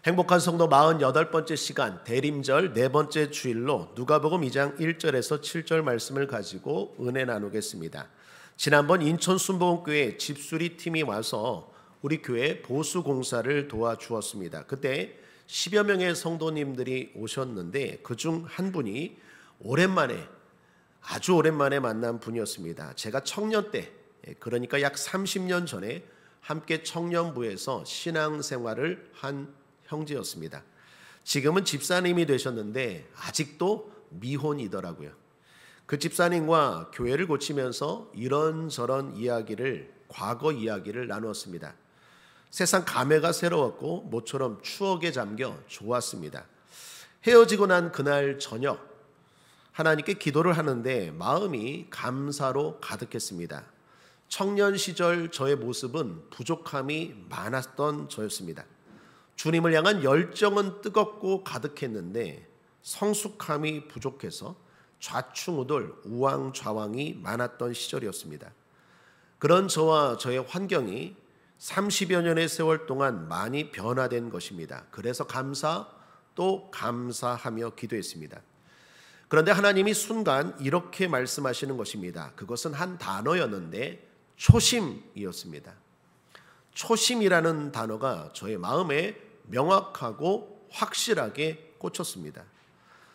행복한 성도 48번째 시간 대림절 네 번째 주일로 누가복음 2장 1절에서 7절 말씀을 가지고 은혜 나누겠습니다. 지난번 인천 순복음교회 집수리 팀이 와서 우리 교회 보수 공사를 도와주었습니다. 그때 10여 명의 성도님들이 오셨는데 그중 한 분이 아주 오랜만에 만난 분이었습니다. 제가 청년 때, 그러니까 약 30년 전에 함께 청년부에서 신앙생활을 한 형제였습니다. 지금은 집사님이 되셨는데 아직도 미혼이더라고요. 그 집사님과 교회를 고치면서 이런저런 과거 이야기를 나누었습니다. 세상 감회가 새로웠고 모처럼 추억에 잠겨 좋았습니다. 헤어지고 난 그날 저녁 하나님께 기도를 하는데 마음이 감사로 가득했습니다. 청년 시절 저의 모습은 부족함이 많았던 저였습니다. 주님을 향한 열정은 뜨겁고 가득했는데 성숙함이 부족해서 좌충우돌 우왕좌왕이 많았던 시절이었습니다. 그런 저와 저의 환경이 30여 년의 세월 동안 많이 변화된 것입니다. 그래서 또 감사하며 기도했습니다. 그런데 하나님이 순간 이렇게 말씀하시는 것입니다. 그것은 한 단어였는데 초심이었습니다. 초심이라는 단어가 저의 마음에 명확하고 확실하게 꽂혔습니다.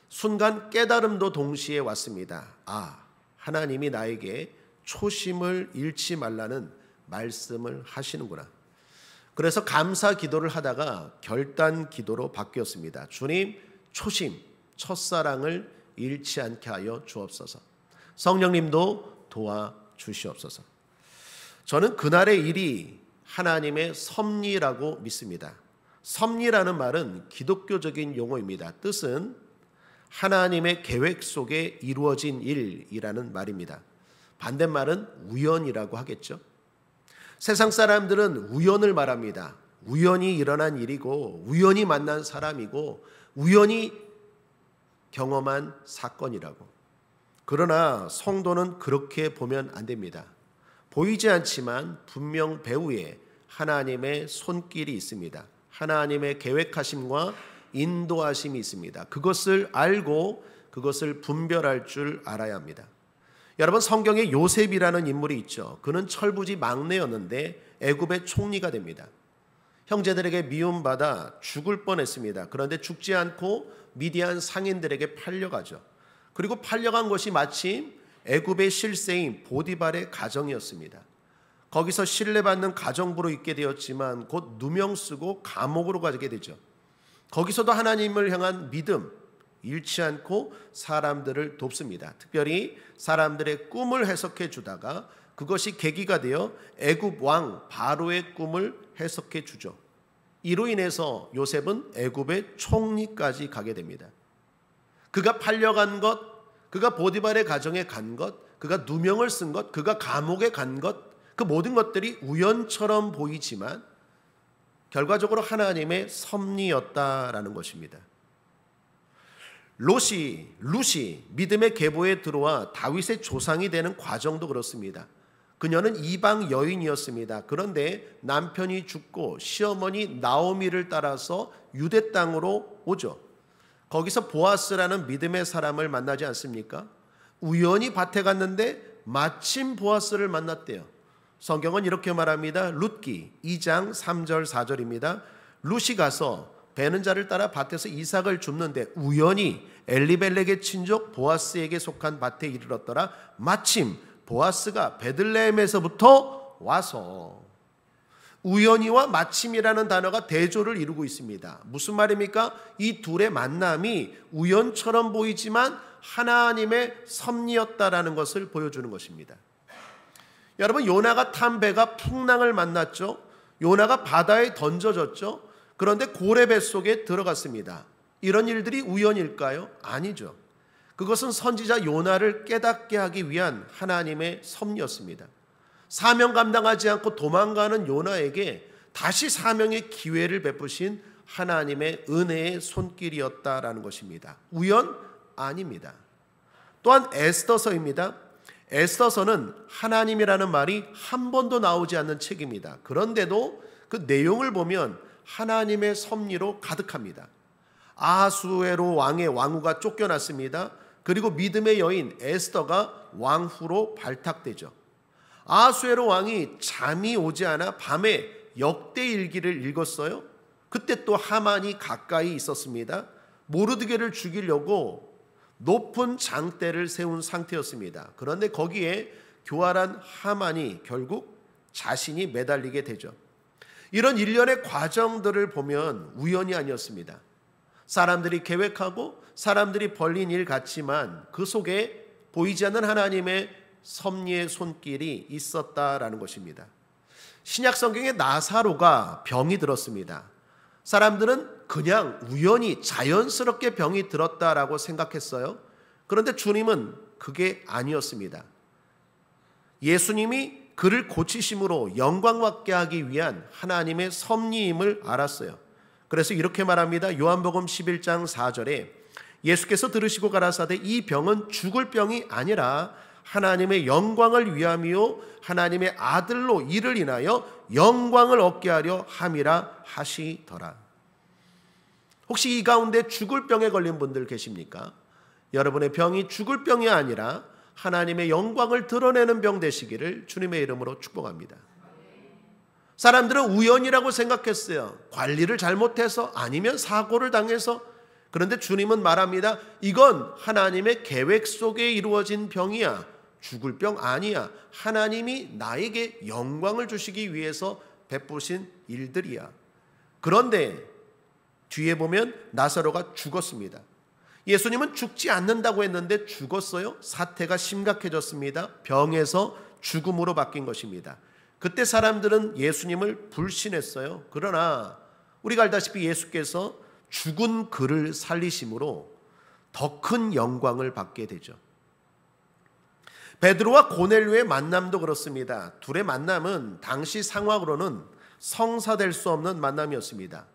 순간 깨달음도 동시에 왔습니다. 하나님이 나에게 초심을 잃지 말라는 말씀을 하시는구나. 그래서 감사 기도를 하다가 결단 기도로 바뀌었습니다. 주님, 초심, 첫사랑을 잃지 않게 하여 주옵소서. 성령님도 도와주시옵소서. 저는 그날의 일이 하나님의 섭리라고 믿습니다. 섭리라는 말은 기독교적인 용어입니다. 뜻은 하나님의 계획 속에 이루어진 일이라는 말입니다. 반대말은 우연이라고 하겠죠. 세상 사람들은 우연을 말합니다. 우연히 일어난 일이고 우연히 만난 사람이고 우연히 경험한 사건이라고. 그러나 성도는 그렇게 보면 안 됩니다. 보이지 않지만 분명 배후에 하나님의 손길이 있습니다. 하나님의 계획하심과 인도하심이 있습니다. 그것을 알고 그것을 분별할 줄 알아야 합니다. 여러분, 성경에 요셉이라는 인물이 있죠. 그는 철부지 막내였는데 애굽의 총리가 됩니다. 형제들에게 미움받아 죽을 뻔했습니다. 그런데 죽지 않고 미디안 상인들에게 팔려가죠. 그리고 팔려간 것이 마침 애굽의 실세인 보디발의 가정이었습니다. 거기서 신뢰받는 가정부로 있게 되었지만 곧 누명 쓰고 감옥으로 가게 되죠. 거기서도 하나님을 향한 믿음 잃지 않고 사람들을 돕습니다. 특별히 사람들의 꿈을 해석해 주다가 그것이 계기가 되어 애굽 왕 바로의 꿈을 해석해 주죠. 이로 인해서 요셉은 애굽의 총리까지 가게 됩니다. 그가 팔려간 것, 그가 보디발의 가정에 간 것, 그가 누명을 쓴 것, 그가 감옥에 간 것, 그 모든 것들이 우연처럼 보이지만 결과적으로 하나님의 섭리였다라는 것입니다. 룻이 믿음의 계보에 들어와 다윗의 조상이 되는 과정도 그렇습니다. 그녀는 이방 여인이었습니다. 그런데 남편이 죽고 시어머니 나오미를 따라서 유대 땅으로 오죠. 거기서 보아스라는 믿음의 사람을 만나지 않습니까? 우연히 밭에 갔는데 마침 보아스를 만났대요. 성경은 이렇게 말합니다. 룻기 2장 3절 4절입니다. 룻이 가서 베는 자를 따라 밭에서 이삭을 줍는데 우연히 엘리벨렉의 친족 보아스에게 속한 밭에 이르렀더라. 마침 보아스가 베들레헴에서부터 와서. 우연히와 마침이라는 단어가 대조를 이루고 있습니다. 무슨 말입니까? 이 둘의 만남이 우연처럼 보이지만 하나님의 섭리였다라는 것을 보여주는 것입니다. 여러분, 요나가 탄 배가 풍랑을 만났죠. 요나가 바다에 던져졌죠. 그런데 고래 뱃속에 들어갔습니다. 이런 일들이 우연일까요? 아니죠. 그것은 선지자 요나를 깨닫게 하기 위한 하나님의 섭리였습니다. 사명 감당하지 않고 도망가는 요나에게 다시 사명의 기회를 베푸신 하나님의 은혜의 손길이었다라는 것입니다. 우연? 아닙니다. 또한 에스더서입니다. 에스더서는 하나님이라는 말이 한 번도 나오지 않는 책입니다. 그런데도 그 내용을 보면 하나님의 섭리로 가득합니다. 아하수에로 왕의 왕후가 쫓겨났습니다. 그리고 믿음의 여인 에스더가 왕후로 발탁되죠. 아하수에로 왕이 잠이 오지 않아 밤에 역대일기를 읽었어요. 그때 또 하만이 가까이 있었습니다. 모르드게를 죽이려고 높은 장대를 세운 상태였습니다. 그런데 거기에 교활한 하만이 결국 자신이 매달리게 되죠. 이런 일련의 과정들을 보면 우연이 아니었습니다. 사람들이 계획하고 사람들이 벌린 일 같지만 그 속에 보이지 않는 하나님의 섭리의 손길이 있었다라는 것입니다. 신약 성경에 나사로가 병이 들었습니다. 사람들은 그냥 우연히 자연스럽게 병이 들었다라고 생각했어요. 그런데 주님은 그게 아니었습니다. 예수님이 그를 고치심으로 영광받게 하기 위한 하나님의 섭리임을 알았어요. 그래서 이렇게 말합니다. 요한복음 11장 4절에 예수께서 들으시고 가라사대 이 병은 죽을 병이 아니라 하나님의 영광을 위함이요 하나님의 아들로 이를 인하여 영광을 얻게 하려 함이라 하시더라. 혹시 이 가운데 죽을 병에 걸린 분들 계십니까? 여러분의 병이 죽을 병이 아니라 하나님의 영광을 드러내는 병 되시기를 주님의 이름으로 축복합니다. 사람들은 우연이라고 생각했어요. 관리를 잘못해서 아니면 사고를 당해서. 그런데 주님은 말합니다. 이건 하나님의 계획 속에 이루어진 병이야. 죽을 병 아니야. 하나님이 나에게 영광을 주시기 위해서 베푸신 일들이야. 그런데 뒤에 보면 나사로가 죽었습니다. 예수님은 죽지 않는다고 했는데 죽었어요. 사태가 심각해졌습니다. 병에서 죽음으로 바뀐 것입니다. 그때 사람들은 예수님을 불신했어요. 그러나 우리가 알다시피 예수께서 죽은 그를 살리심으로 더 큰 영광을 받게 되죠. 베드로와 고넬료의 만남도 그렇습니다. 둘의 만남은 당시 상황으로는 성사될 수 없는 만남이었습니다.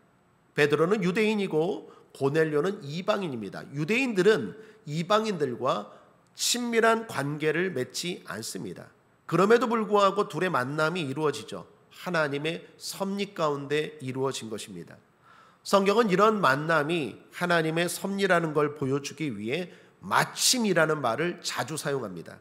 베드로는 유대인이고 고넬료는 이방인입니다. 유대인들은 이방인들과 친밀한 관계를 맺지 않습니다. 그럼에도 불구하고 둘의 만남이 이루어지죠. 하나님의 섭리 가운데 이루어진 것입니다. 성경은 이런 만남이 하나님의 섭리라는 걸 보여주기 위해 마침이라는 말을 자주 사용합니다.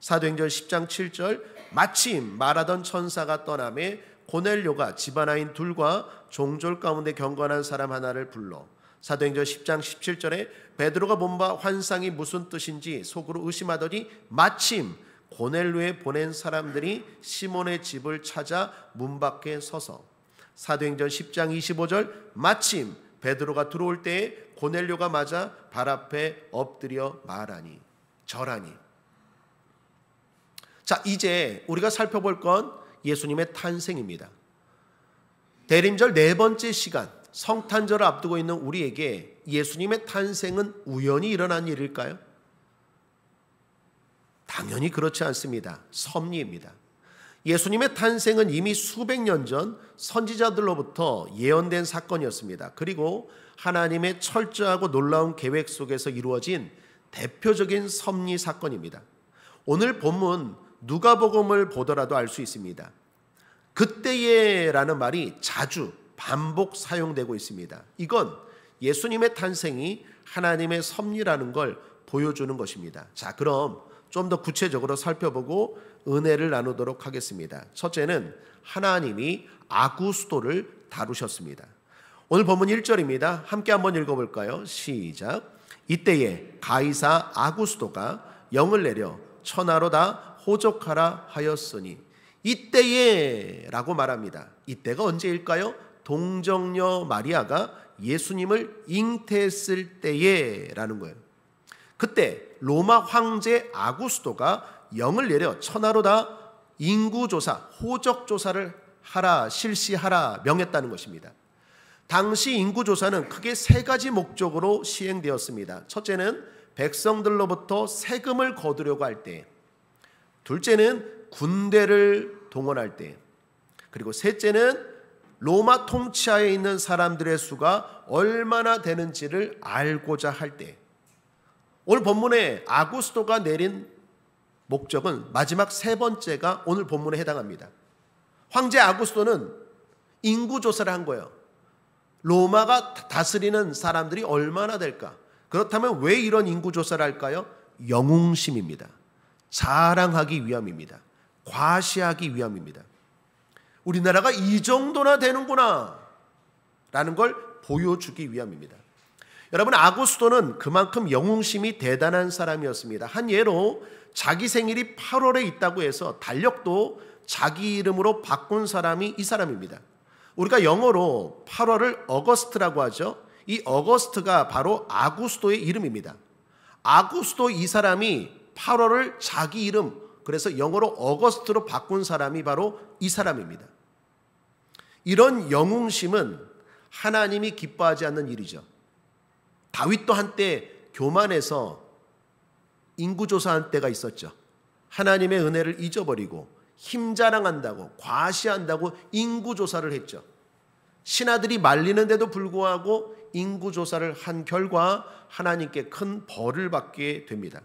사도행전 10장 7절 마침 말하던 천사가 떠나매 고넬료가 집안아인 둘과 종졸 가운데 경건한 사람 하나를 불러 사도행전 10장 17절에 베드로가 본 바 환상이 무슨 뜻인지 속으로 의심하더니 마침 고넬료에 보낸 사람들이 시몬의 집을 찾아 문 밖에 서서 사도행전 10장 25절 마침 베드로가 들어올 때에 고넬료가 맞아 발 앞에 엎드려 말하니 절하니. 자, 이제 우리가 살펴볼 건 예수님의 탄생입니다. 대림절 네 번째 시간 성탄절을 앞두고 있는 우리에게 예수님의 탄생은 우연히 일어난 일일까요? 당연히 그렇지 않습니다. 섭리입니다. 예수님의 탄생은 이미 수백 년 전 선지자들로부터 예언된 사건이었습니다. 그리고 하나님의 철저하고 놀라운 계획 속에서 이루어진 대표적인 섭리 사건입니다. 오늘 본문 누가복음을 보더라도 알 수 있습니다. 그때에라는 말이 자주 반복 사용되고 있습니다. 이건 예수님의 탄생이 하나님의 섭리라는 걸 보여주는 것입니다. 자, 그럼 좀 더 구체적으로 살펴보고 은혜를 나누도록 하겠습니다. 첫째는 하나님이 아구스도를 다루셨습니다. 오늘 본문 1절입니다. 함께 한번 읽어볼까요? 시작. 이때에 가이사 아구스도가 영을 내려 천하로 다 호적하라 하였으니. 이때에 라고 말합니다. 이때가 언제일까요? 동정녀 마리아가 예수님을 잉태했을 때에 라는 거예요. 그때 로마 황제 아구스도가 영을 내려 천하로 다 인구조사, 호적조사를 하라, 실시하라 명했다는 것입니다. 당시 인구조사는 크게 세 가지 목적으로 시행되었습니다. 첫째는 백성들로부터 세금을 거두려고 할 때, 둘째는 군대를 동원할 때, 그리고 셋째는 로마 통치하에 있는 사람들의 수가 얼마나 되는지를 알고자 할 때. 오늘 본문에 아구스도가 내린 목적은 마지막 세 번째가 오늘 본문에 해당합니다. 황제 아구스도는 인구 조사를 한 거예요. 로마가 다스리는 사람들이 얼마나 될까? 그렇다면 왜 이런 인구 조사를 할까요? 영웅심입니다. 자랑하기 위함입니다. 과시하기 위함입니다. 우리나라가 이 정도나 되는구나 라는 걸 보여주기 위함입니다. 여러분, 아구스도는 그만큼 영웅심이 대단한 사람이었습니다. 한 예로 자기 생일이 8월에 있다고 해서 달력도 자기 이름으로 바꾼 사람이 이 사람입니다. 우리가 영어로 8월을 어거스트라고 하죠. 이 어거스트가 바로 아구스도의 이름입니다. 아구스도 이 사람이 8월을 자기 이름, 그래서 영어로 어거스트로 바꾼 사람이 바로 이 사람입니다. 이런 영웅심은 하나님이 기뻐하지 않는 일이죠. 다윗도 한때 교만해서 인구조사한 때가 있었죠. 하나님의 은혜를 잊어버리고 힘자랑한다고 과시한다고 인구조사를 했죠. 신하들이 말리는데도 불구하고 인구조사를 한 결과 하나님께 큰 벌을 받게 됩니다.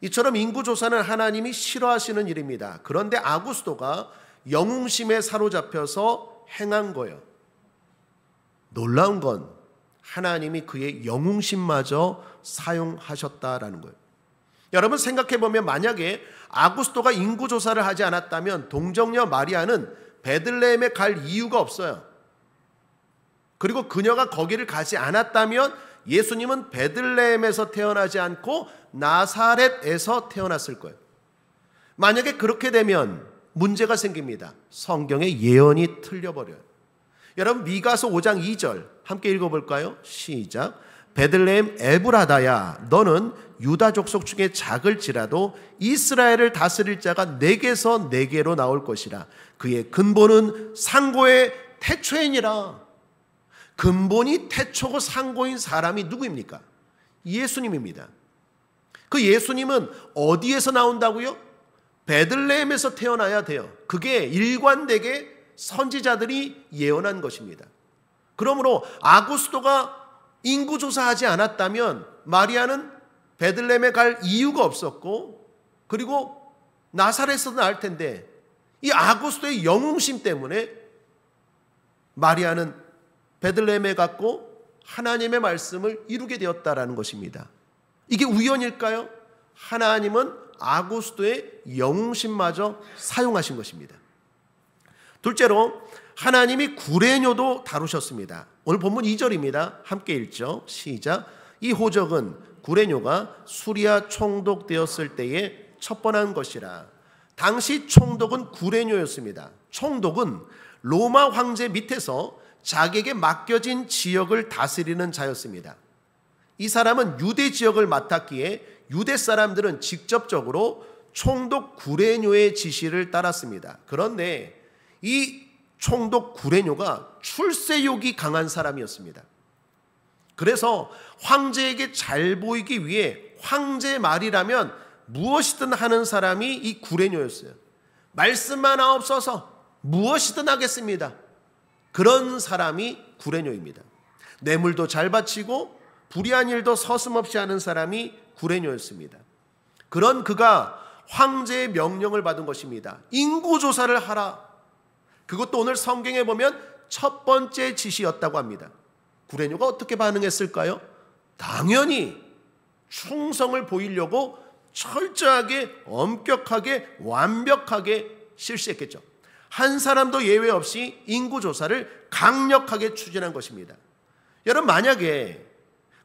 이처럼 인구조사는 하나님이 싫어하시는 일입니다. 그런데 아구스도가 영웅심에 사로잡혀서 행한 거예요. 놀라운 건 하나님이 그의 영웅심마저 사용하셨다라는 거예요. 여러분, 생각해보면 만약에 아구스도가 인구조사를 하지 않았다면 동정녀 마리아는 베들레헴에 갈 이유가 없어요. 그리고 그녀가 거기를 가지 않았다면 예수님은 베들레헴에서 태어나지 않고 나사렛에서 태어났을 거예요. 만약에 그렇게 되면 문제가 생깁니다. 성경의 예언이 틀려버려요. 여러분, 미가서 5장 2절 함께 읽어볼까요? 시작. 베들레헴 에브라다야, 너는 유다 족속 중에 작을지라도 이스라엘을 다스릴 자가 내게서 내게로 나올 것이라. 그의 근본은 상고의 태초이니라. 근본이 태초고 상고인 사람이 누구입니까? 예수님입니다. 그 예수님은 어디에서 나온다고요? 베들레헴에서 태어나야 돼요. 그게 일관되게 선지자들이 예언한 것입니다. 그러므로 아구스도가 인구조사하지 않았다면 마리아는 베들레헴에 갈 이유가 없었고, 그리고 나사렛에서 나을 텐데 이 아구스도의 영웅심 때문에 마리아는 베들레헴에 갔고 하나님의 말씀을 이루게 되었다라는 것입니다. 이게 우연일까요? 하나님은 아구스도의 영웅심마저 사용하신 것입니다. 둘째로 하나님이 구레뇨도 다루셨습니다. 오늘 본문 2절입니다. 함께 읽죠. 시작. 이 호적은 구레뇨가 수리아 총독되었을 때에 첩번한 것이라. 당시 총독은 구레뇨였습니다. 총독은 로마 황제 밑에서 자기에게 맡겨진 지역을 다스리는 자였습니다. 이 사람은 유대 지역을 맡았기에 유대 사람들은 직접적으로 총독 구레뇨의 지시를 따랐습니다. 그런데 이 총독 구레뇨가 출세욕이 강한 사람이었습니다. 그래서 황제에게 잘 보이기 위해 황제 말이라면 무엇이든 하는 사람이 이 구레뇨였어요. 말씀만 하옵소서, 무엇이든 하겠습니다. 그런 사람이 구레뇨입니다. 뇌물도 잘 바치고 불의한 일도 서슴없이 하는 사람이 구레뇨였습니다. 그런 그가 황제의 명령을 받은 것입니다. 인구조사를 하라. 그것도 오늘 성경에 보면 첫 번째 지시였다고 합니다. 구레뇨가 어떻게 반응했을까요? 당연히 충성을 보이려고 철저하게, 엄격하게, 완벽하게 실시했겠죠. 한 사람도 예외 없이 인구조사를 강력하게 추진한 것입니다. 여러분, 만약에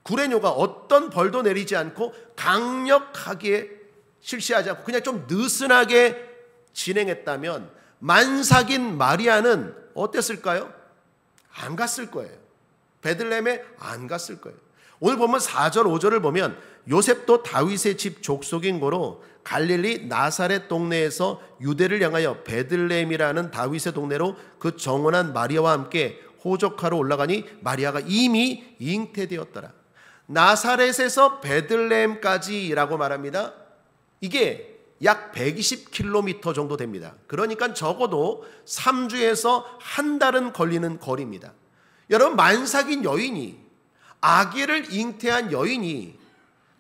구레뇨가 어떤 벌도 내리지 않고 강력하게 실시하지 않고 그냥 좀 느슨하게 진행했다면 만삭인 마리아는 어땠을까요? 안 갔을 거예요. 베들레헴에 안 갔을 거예요. 오늘 보면 4절 5절을 보면 요셉도 다윗의 집 족속인 고로 갈릴리 나사렛 동네에서 유대를 향하여 베들레헴이라는 다윗의 동네로 그 정원한 마리아와 함께 호적하러 올라가니 마리아가 이미 잉태되었더라. 나사렛에서 베들레헴까지라고 말합니다. 이게 약 120km 정도 됩니다. 그러니까 적어도 3주에서 한 달은 걸리는 거리입니다. 여러분, 만삭인 여인이, 아기를 잉태한 여인이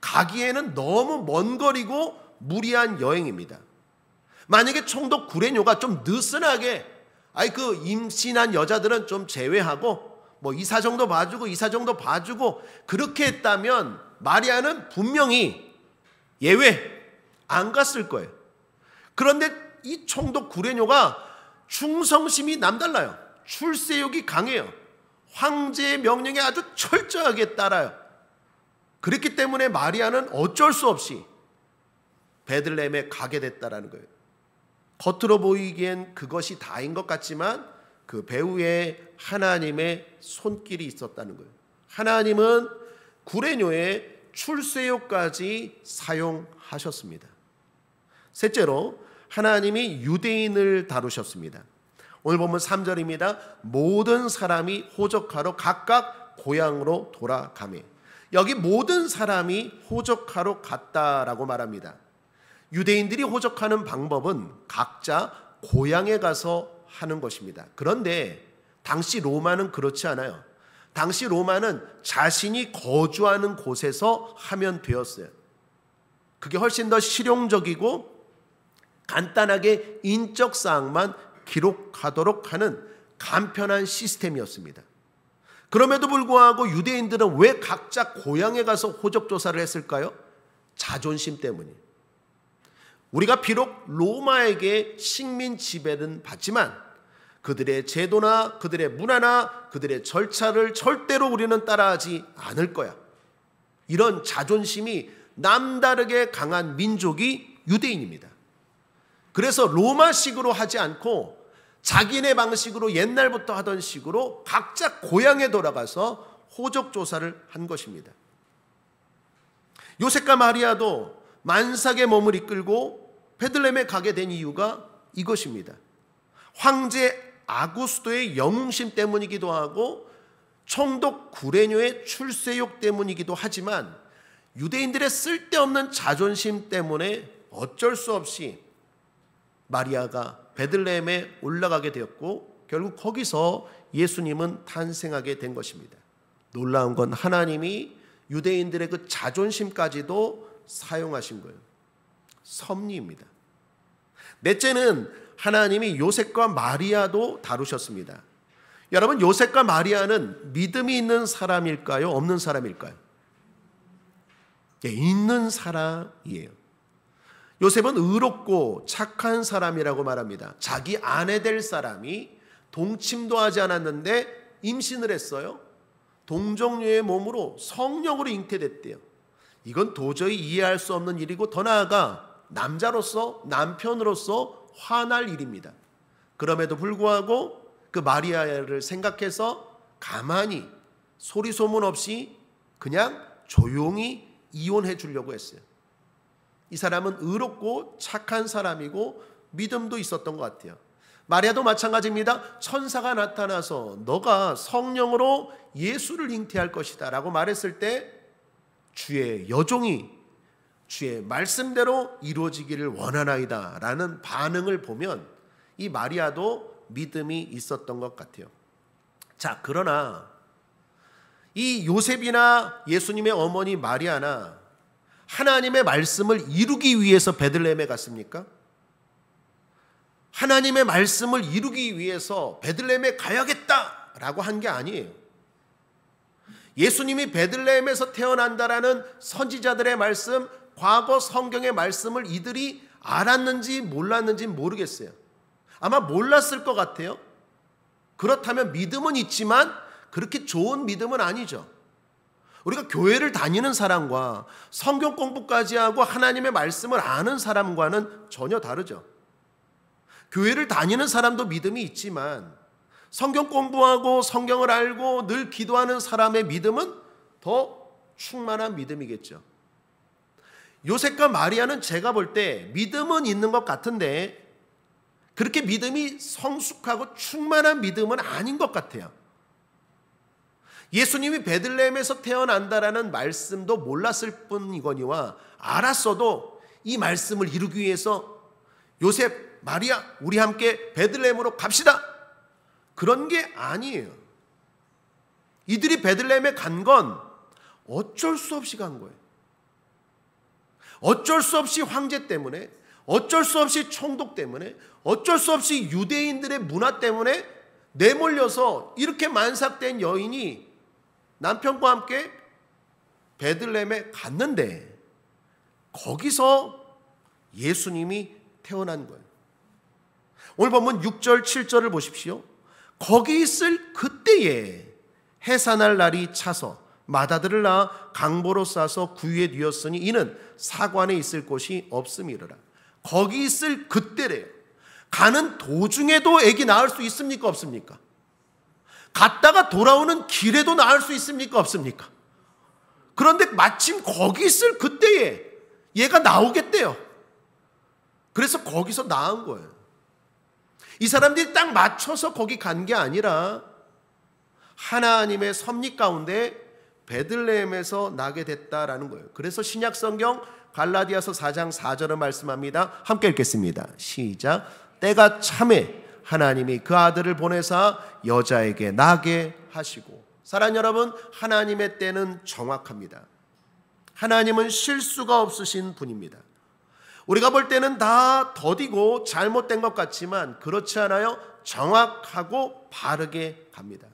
가기에는 너무 먼 거리고 무리한 여행입니다. 만약에 총독 구레뇨가 좀 느슨하게 아이 그 임신한 여자들은 좀 제외하고 뭐 이사 정도 봐주고 이사 정도 봐주고 그렇게 했다면 마리아는 분명히 예외 안 갔을 거예요. 그런데 이 총독 구레뇨가 충성심이 남달라요. 출세욕이 강해요. 황제의 명령에 아주 철저하게 따라요. 그렇기 때문에 마리아는 어쩔 수 없이 베들레헴에 가게 됐다라는 거예요. 겉으로 보이기엔 그것이 다인 것 같지만 그 배후에 하나님의 손길이 있었다는 거예요. 하나님은 구레뇨의 출세욕까지 사용하셨습니다. 셋째로 하나님이 유대인을 다루셨습니다. 오늘 보면 3절입니다. 모든 사람이 호적하러 각각 고향으로 돌아가매. 여기 모든 사람이 호적하러 갔다라고 말합니다. 유대인들이 호적하는 방법은 각자 고향에 가서 하는 것입니다. 그런데 당시 로마는 그렇지 않아요. 당시 로마는 자신이 거주하는 곳에서 하면 되었어요. 그게 훨씬 더 실용적이고 간단하게 인적 사항만 기록하도록 하는 간편한 시스템이었습니다. 그럼에도 불구하고 유대인들은 왜 각자 고향에 가서 호적 조사를 했을까요? 자존심 때문이에요. 우리가 비록 로마에게 식민 지배는 받지만 그들의 제도나 그들의 문화나 그들의 절차를 절대로 우리는 따라하지 않을 거야. 이런 자존심이 남다르게 강한 민족이 유대인입니다. 그래서 로마식으로 하지 않고 자기네 방식으로 옛날부터 하던 식으로 각자 고향에 돌아가서 호적 조사를 한 것입니다. 요셉과 마리아도 만삭의 몸을 이끌고 베들레헴에 가게 된 이유가 이것입니다. 황제 아구스도의 영웅심 때문이기도 하고 총독 구레뇨의 출세욕 때문이기도 하지만 유대인들의 쓸데없는 자존심 때문에 어쩔 수 없이 마리아가 베들레헴에 올라가게 되었고 결국 거기서 예수님은 탄생하게 된 것입니다. 놀라운 건 하나님이 유대인들의 그 자존심까지도 사용하신 거예요. 섭리입니다. 넷째는 하나님이 요셉과 마리아도 다루셨습니다. 여러분, 요셉과 마리아는 믿음이 있는 사람일까요? 없는 사람일까요? 예, 있는 사람이에요. 요셉은 의롭고 착한 사람이라고 말합니다. 자기 아내 될 사람이 동침도 하지 않았는데 임신을 했어요. 동정녀의 몸으로 성령으로 잉태됐대요. 이건 도저히 이해할 수 없는 일이고 더 나아가 남자로서 남편으로서 화날 일입니다. 그럼에도 불구하고 그 마리아를 생각해서 가만히 소리 소문 없이 그냥 조용히 이혼해 주려고 했어요. 이 사람은 의롭고 착한 사람이고 믿음도 있었던 것 같아요. 마리아도 마찬가지입니다. 천사가 나타나서 너가 성령으로 예수를 잉태할 것이다 라고 말했을 때 주의 여종이 주의 말씀대로 이루어지기를 원하나이다 라는 반응을 보면 이 마리아도 믿음이 있었던 것 같아요. 자, 그러나 이 요셉이나 예수님의 어머니 마리아나 하나님의 말씀을 이루기 위해서 베들레헴에 갔습니까? 하나님의 말씀을 이루기 위해서 베들레헴에 가야겠다라고 한 게 아니에요. 예수님이 베들레헴에서 태어난다라는 선지자들의 말씀, 과거 성경의 말씀을 이들이 알았는지 몰랐는지 모르겠어요. 아마 몰랐을 것 같아요. 그렇다면 믿음은 있지만 그렇게 좋은 믿음은 아니죠. 우리가 교회를 다니는 사람과 성경 공부까지 하고 하나님의 말씀을 아는 사람과는 전혀 다르죠. 교회를 다니는 사람도 믿음이 있지만 성경 공부하고 성경을 알고 늘 기도하는 사람의 믿음은 더 충만한 믿음이겠죠. 요셉과 마리아는 제가 볼 때 믿음은 있는 것 같은데 그렇게 믿음이 성숙하고 충만한 믿음은 아닌 것 같아요. 예수님이 베들레헴에서 태어난다라는 말씀도 몰랐을 뿐이거니와 알았어도 이 말씀을 이루기 위해서 요셉, 마리아, 우리 함께 베들레헴으로 갑시다. 그런 게 아니에요. 이들이 베들레헴에 간 건 어쩔 수 없이 간 거예요. 어쩔 수 없이 황제 때문에, 어쩔 수 없이 총독 때문에, 어쩔 수 없이 유대인들의 문화 때문에 내몰려서 이렇게 만삭된 여인이 남편과 함께 베들레헴에 갔는데 거기서 예수님이 태어난 거예요. 오늘 보면 6절 7절을 보십시오. 거기 있을 그때에 해산할 날이 차서 마다들을 낳아 강보로 싸서 구유에 뉘었으니 이는 사관에 있을 곳이 없음이로라. 거기 있을 그때래요. 가는 도중에도 아기 낳을 수 있습니까? 없습니까? 갔다가 돌아오는 길에도 낳을 수 있습니까? 없습니까? 그런데 마침 거기 있을 그때에 얘가 나오겠대요. 그래서 거기서 낳은 거예요. 이 사람들이 딱 맞춰서 거기 간 게 아니라 하나님의 섭리 가운데 베들레헴에서 나게 됐다라는 거예요. 그래서 신약 성경 갈라디아서 4장 4절을 말씀합니다. 함께 읽겠습니다. 시작. 때가 참에 하나님이 그 아들을 보내사 여자에게 나게 하시고. 사랑하는 여러분, 하나님의 때는 정확합니다. 하나님은 실수가 없으신 분입니다. 우리가 볼 때는 다 더디고 잘못된 것 같지만 그렇지 않아요. 정확하고 바르게 갑니다.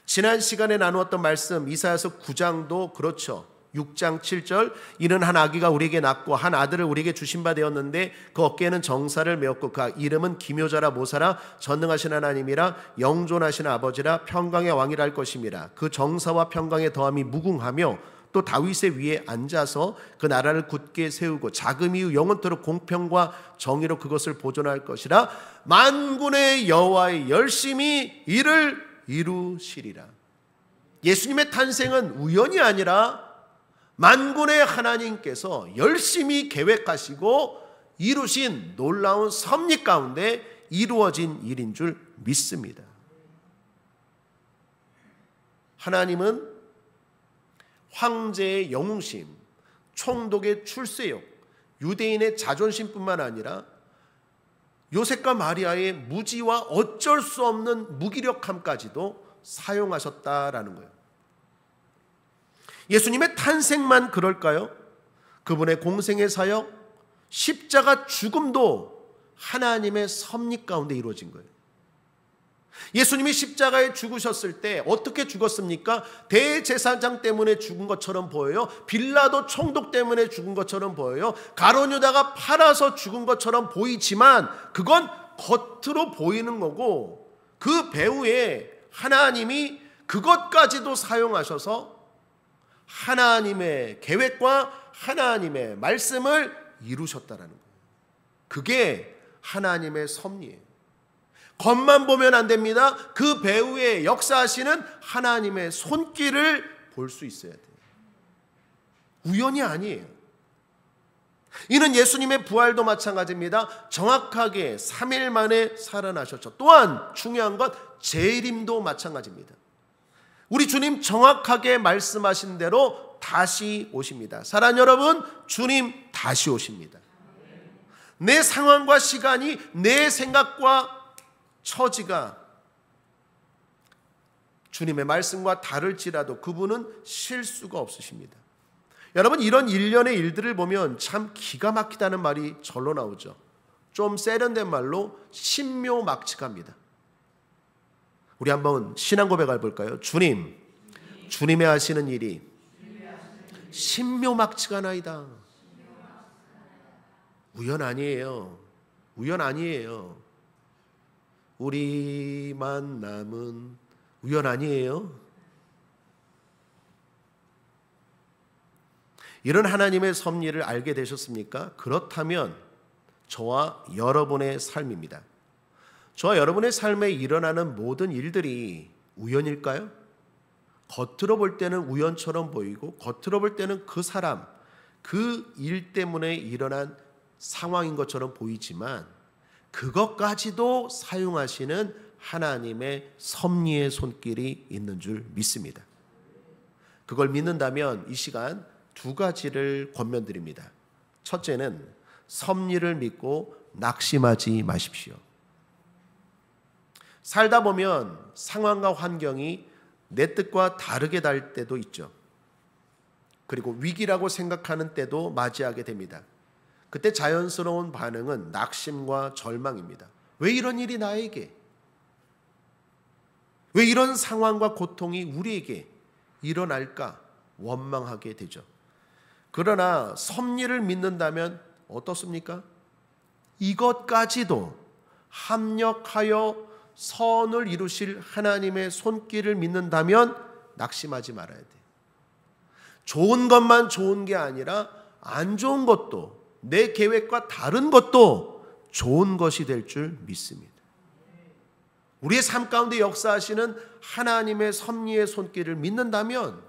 지난 시간에 나누었던 말씀 이사야서 9장도 그렇죠. 6장 7절 이는 한 아기가 우리에게 낳고 한 아들을 우리에게 주신 바 되었는데 그 어깨에는 정사를 메었고 그 이름은 기묘자라 모사라 전능하신 하나님이라 영존하신 아버지라 평강의 왕이라 할 것임이라. 그 정사와 평강의 더함이 무궁하며 또 다윗의 위에 앉아서 그 나라를 굳게 세우고 자금 이후 영원토록 공평과 정의로 그것을 보존할 것이라. 만군의 여호와의 열심히 이를 이루시리라. 예수님의 탄생은 우연이 아니라 만군의 하나님께서 열심히 계획하시고 이루신 놀라운 섭리 가운데 이루어진 일인 줄 믿습니다. 하나님은 황제의 영웅심, 총독의 출세욕, 유대인의 자존심뿐만 아니라 요셉과 마리아의 무지와 어쩔 수 없는 무기력함까지도 사용하셨다라는 거예요. 예수님의 탄생만 그럴까요? 그분의 공생의 사역, 십자가 죽음도 하나님의 섭리 가운데 이루어진 거예요. 예수님이 십자가에 죽으셨을 때 어떻게 죽었습니까? 대제사장 때문에 죽은 것처럼 보여요. 빌라도 총독 때문에 죽은 것처럼 보여요. 가룟 유다가 팔아서 죽은 것처럼 보이지만 그건 겉으로 보이는 거고 그 배후에 하나님이 그것까지도 사용하셔서 하나님의 계획과 하나님의 말씀을 이루셨다는 거예요. 그게 하나님의 섭리예요. 겉만 보면 안 됩니다. 그 배후에 역사하시는 하나님의 손길을 볼 수 있어야 돼요. 우연이 아니에요. 이는 예수님의 부활도 마찬가지입니다. 정확하게 3일 만에 살아나셨죠. 또한 중요한 건 재림도 마찬가지입니다. 우리 주님 정확하게 말씀하신 대로 다시 오십니다. 사랑하는 여러분, 주님 다시 오십니다. 내 상황과 시간이 내 생각과 처지가 주님의 말씀과 다를지라도 그분은 실수가 없으십니다. 여러분, 이런 일련의 일들을 보면 참 기가 막히다는 말이 절로 나오죠. 좀 세련된 말로 신묘막측합니다. 우리 한번 신앙 고백을 볼까요? 주님, 주님의 하시는 일이 신묘막측하나이다. 우연 아니에요. 우연 아니에요. 우리 만남은 우연 아니에요. 이런 하나님의 섭리를 알게 되셨습니까? 그렇다면 저와 여러분의 삶입니다. 저와 여러분의 삶에 일어나는 모든 일들이 우연일까요? 겉으로 볼 때는 우연처럼 보이고 겉으로 볼 때는 그 사람, 그 일 때문에 일어난 상황인 것처럼 보이지만 그것까지도 사용하시는 하나님의 섭리의 손길이 있는 줄 믿습니다. 그걸 믿는다면 이 시간 두 가지를 권면드립니다. 첫째는 섭리를 믿고 낙심하지 마십시오. 살다 보면 상황과 환경이 내 뜻과 다르게 될 때도 있죠. 그리고 위기라고 생각하는 때도 맞이하게 됩니다. 그때 자연스러운 반응은 낙심과 절망입니다. 왜 이런 일이 나에게? 왜 이런 상황과 고통이 우리에게 일어날까? 원망하게 되죠. 그러나 섭리를 믿는다면 어떻습니까? 이것까지도 합력하여 선을 이루실 하나님의 손길을 믿는다면 낙심하지 말아야 돼요. 좋은 것만 좋은 게 아니라 안 좋은 것도, 내 계획과 다른 것도 좋은 것이 될 줄 믿습니다. 우리의 삶 가운데 역사하시는 하나님의 섭리의 손길을 믿는다면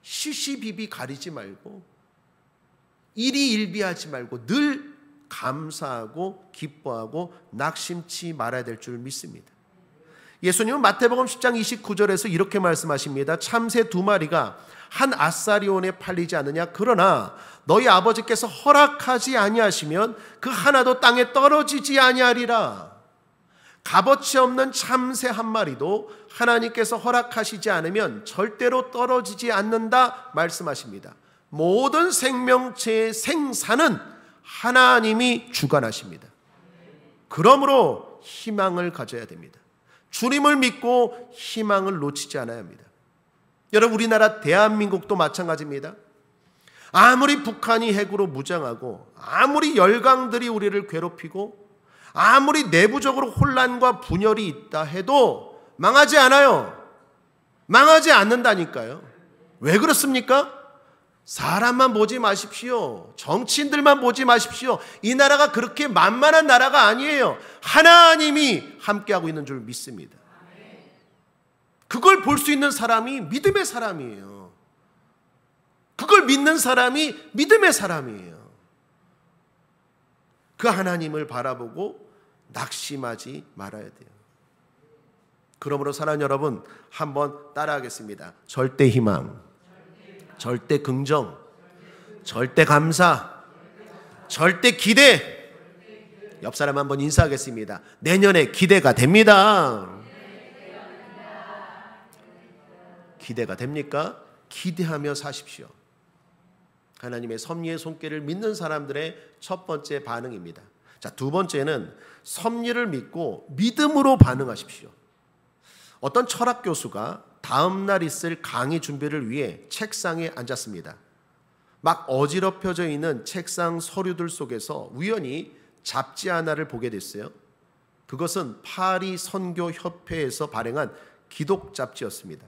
시시비비 가리지 말고 일희일비하지 말고 늘 감사하고 기뻐하고 낙심치 말아야 될 줄 믿습니다. 예수님은 마태복음 10장 29절에서 이렇게 말씀하십니다. 참새 2마리가 한 아사리온에 팔리지 않느냐? 그러나 너희 아버지께서 허락하지 아니하시면 그 하나도 땅에 떨어지지 아니하리라. 값어치 없는 참새 1마리도 하나님께서 허락하시지 않으면 절대로 떨어지지 않는다 말씀하십니다. 모든 생명체의 생사는 하나님이 주관하십니다. 그러므로 희망을 가져야 됩니다. 주님을 믿고 희망을 놓치지 않아야 합니다. 여러분, 우리나라 대한민국도 마찬가지입니다. 아무리 북한이 핵으로 무장하고 아무리 열강들이 우리를 괴롭히고 아무리 내부적으로 혼란과 분열이 있다 해도 망하지 않아요. 망하지 않는다니까요. 왜 그렇습니까? 사람만 보지 마십시오. 정치인들만 보지 마십시오. 이 나라가 그렇게 만만한 나라가 아니에요. 하나님이 함께하고 있는 줄 믿습니다. 그걸 볼 수 있는 사람이 믿음의 사람이에요. 그걸 믿는 사람이 믿음의 사람이에요. 그 하나님을 바라보고 낙심하지 말아야 돼요. 그러므로 사랑하는 여러분, 한번 따라하겠습니다. 절대 희망, 절대 긍정, 절대 감사, 절대 기대. 옆 사람 한번 인사하겠습니다. 내년에 기대가 됩니다. 기대가 됩니까? 기대하며 사십시오. 하나님의 섭리의 손길을 믿는 사람들의 첫 번째 반응입니다. 자, 두 번째는 섭리를 믿고 믿음으로 반응하십시오. 어떤 철학 교수가 다음 날 있을 강의 준비를 위해 책상에 앉았습니다. 막 어지럽혀져 있는 책상 서류들 속에서 우연히 잡지 하나를 보게 됐어요. 그것은 파리 선교협회에서 발행한 기독 잡지였습니다.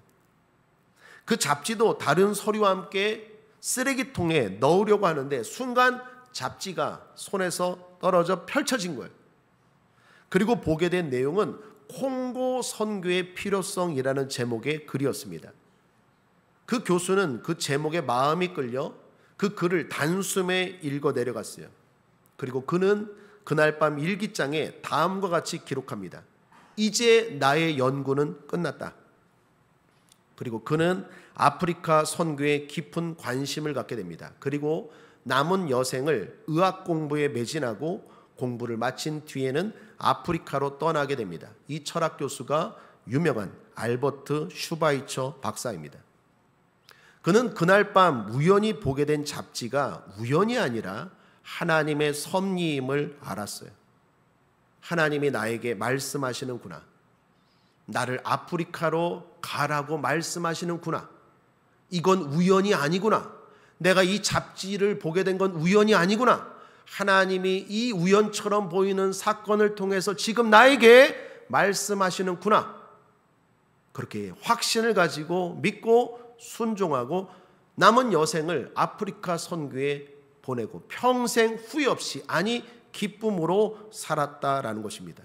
그 잡지도 다른 서류와 함께 쓰레기통에 넣으려고 하는데 순간 잡지가 손에서 떨어져 펼쳐진 거예요. 그리고 보게 된 내용은 콩고 선교의 필요성이라는 제목의 글이었습니다. 그 교수는 그 제목에 마음이 끌려 그 글을 단숨에 읽어 내려갔어요. 그리고 그는 그날 밤 일기장에 다음과 같이 기록합니다. 이제 나의 연구는 끝났다. 그리고 그는 아프리카 선교에 깊은 관심을 갖게 됩니다. 그리고 남은 여생을 의학 공부에 매진하고 공부를 마친 뒤에는 아프리카로 떠나게 됩니다. 이 철학 교수가 유명한 알버트 슈바이처 박사입니다. 그는 그날 밤 우연히 보게 된 잡지가 우연이 아니라 하나님의 섭리임을 알았어요. 하나님이 나에게 말씀하시는구나. 나를 아프리카로 가라고 말씀하시는구나. 이건 우연이 아니구나. 내가 이 잡지를 보게 된 건 우연이 아니구나. 하나님이 이 우연처럼 보이는 사건을 통해서 지금 나에게 말씀하시는구나. 그렇게 확신을 가지고 믿고 순종하고 남은 여생을 아프리카 선교에 보내고 평생 후회 없이, 아니 기쁨으로 살았다라는 것입니다.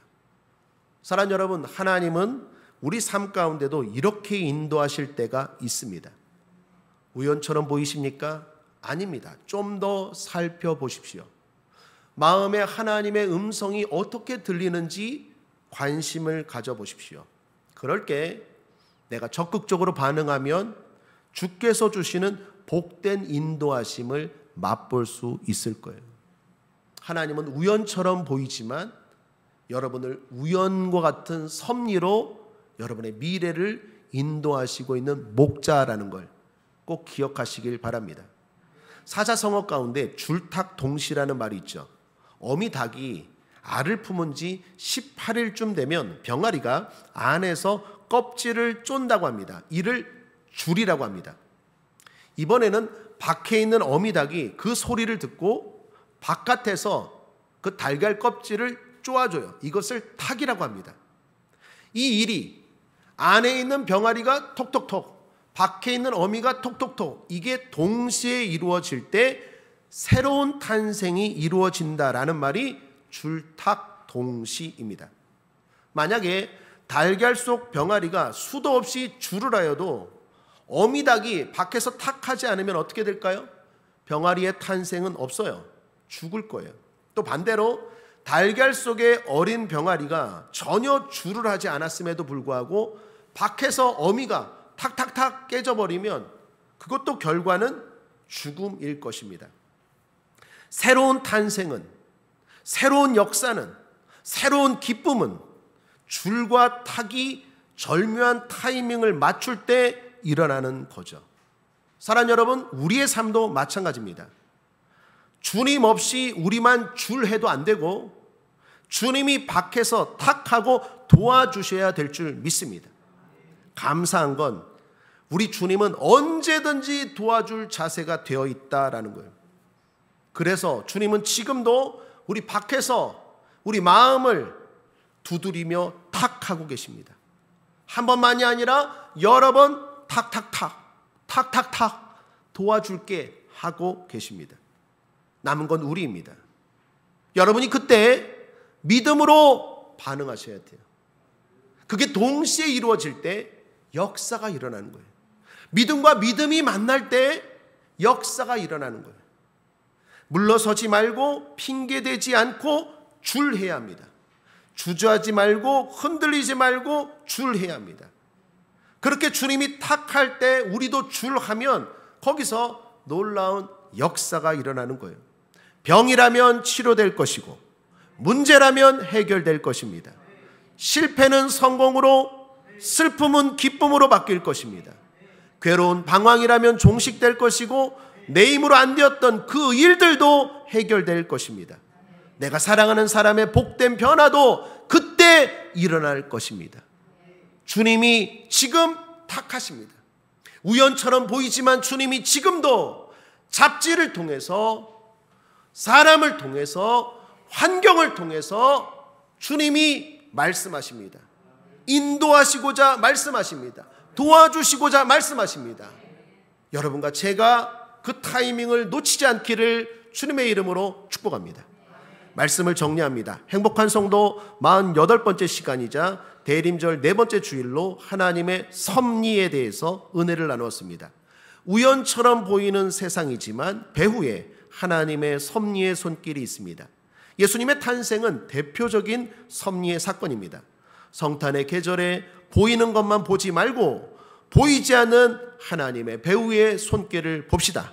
사랑하는 여러분, 하나님은 우리 삶 가운데도 이렇게 인도하실 때가 있습니다. 우연처럼 보이십니까? 아닙니다. 좀 더 살펴보십시오. 마음에 하나님의 음성이 어떻게 들리는지 관심을 가져보십시오. 그럴 때 내가 적극적으로 반응하면 주께서 주시는 복된 인도하심을 맛볼 수 있을 거예요. 하나님은 우연처럼 보이지만 여러분을 우연과 같은 섭리로 여러분의 미래를 인도하시고 있는 목자라는 걸 꼭 기억하시길 바랍니다. 사자성어 가운데 줄탁동시라는 말이 있죠. 어미 닭이 알을 품은 지 18일쯤 되면 병아리가 안에서 껍질을 쫀다고 합니다. 이를 줄이라고 합니다. 이번에는 밖에 있는 어미 닭이 그 소리를 듣고 바깥에서 그 달걀 껍질을 쪼아줘요. 이것을 탁이라고 합니다. 이 일이 안에 있는 병아리가 톡톡톡, 밖에 있는 어미가 톡톡톡, 이게 동시에 이루어질 때 새로운 탄생이 이루어진다라는 말이 줄탁동시입니다. 만약에 달걀 속 병아리가 수도 없이 줄을 하여도 어미닭이 밖에서 탁하지 않으면 어떻게 될까요? 병아리의 탄생은 없어요. 죽을 거예요. 또 반대로 달걀 속의 어린 병아리가 전혀 줄을 하지 않았음에도 불구하고 밖에서 어미가 탁탁탁 깨져버리면 그것도 결과는 죽음일 것입니다. 새로운 탄생은, 새로운 역사는, 새로운 기쁨은 줄과 탁이 절묘한 타이밍을 맞출 때 일어나는 거죠. 사랑하는 여러분, 우리의 삶도 마찬가지입니다. 주님 없이 우리만 줄해도 안 되고 주님이 밖에서 탁하고 도와주셔야 될 줄 믿습니다. 감사한 건 우리 주님은 언제든지 도와줄 자세가 되어 있다라는 거예요. 그래서 주님은 지금도 우리 밖에서 우리 마음을 두드리며 탁하고 계십니다. 한 번만이 아니라 여러 번 탁탁탁 도와줄게 하고 계십니다. 남은 건 우리입니다. 여러분이 그때 믿음으로 반응하셔야 돼요. 그게 동시에 이루어질 때 역사가 일어나는 거예요. 믿음과 믿음이 만날 때 역사가 일어나는 거예요. 물러서지 말고 핑계대지 않고 줄해야 합니다. 주저하지 말고 흔들리지 말고 줄해야 합니다. 그렇게 주님이 탁할 때 우리도 줄하면 거기서 놀라운 역사가 일어나는 거예요. 병이라면 치료될 것이고 문제라면 해결될 것입니다. 실패는 성공으로, 슬픔은 기쁨으로 바뀔 것입니다. 괴로운 방황이라면 종식될 것이고 내 힘으로 안 되었던 그 일들도 해결될 것입니다. 내가 사랑하는 사람의 복된 변화도 그때 일어날 것입니다. 주님이 지금 탁하십니다. 우연처럼 보이지만 주님이 지금도 잡지를 통해서, 사람을 통해서, 환경을 통해서 주님이 말씀하십니다. 인도하시고자 말씀하십니다. 도와주시고자 말씀하십니다. 여러분과 제가 그 타이밍을 놓치지 않기를 주님의 이름으로 축복합니다. 말씀을 정리합니다. 행복한 성도 48번째 시간이자 대림절 4번째 주일로 하나님의 섭리에 대해서 은혜를 나누었습니다. 우연처럼 보이는 세상이지만 배후에 하나님의 섭리의 손길이 있습니다. 예수님의 탄생은 대표적인 섭리의 사건입니다. 성탄의 계절에 보이는 것만 보지 말고 보이지 않는 하나님의 배후의 손길을 봅시다.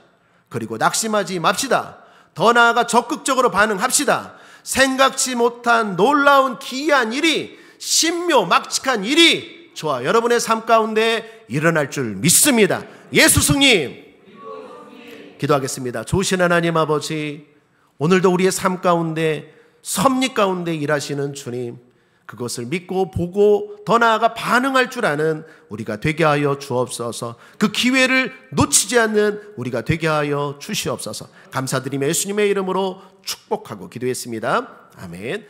그리고 낙심하지 맙시다. 더 나아가 적극적으로 반응합시다. 생각지 못한 놀라운 기이한 일이, 신묘막측한 일이 저와 여러분의 삶 가운데 일어날 줄 믿습니다. 예수 승님, 기도하겠습니다. 좋으신 하나님 아버지, 오늘도 우리의 삶 가운데 섭리 가운데 일하시는 주님, 그것을 믿고 보고 더 나아가 반응할 줄 아는 우리가 되게 하여 주옵소서. 그 기회를 놓치지 않는 우리가 되게 하여 주시옵소서. 감사드리며 예수님의 이름으로 축복하고 기도했습니다. 아멘.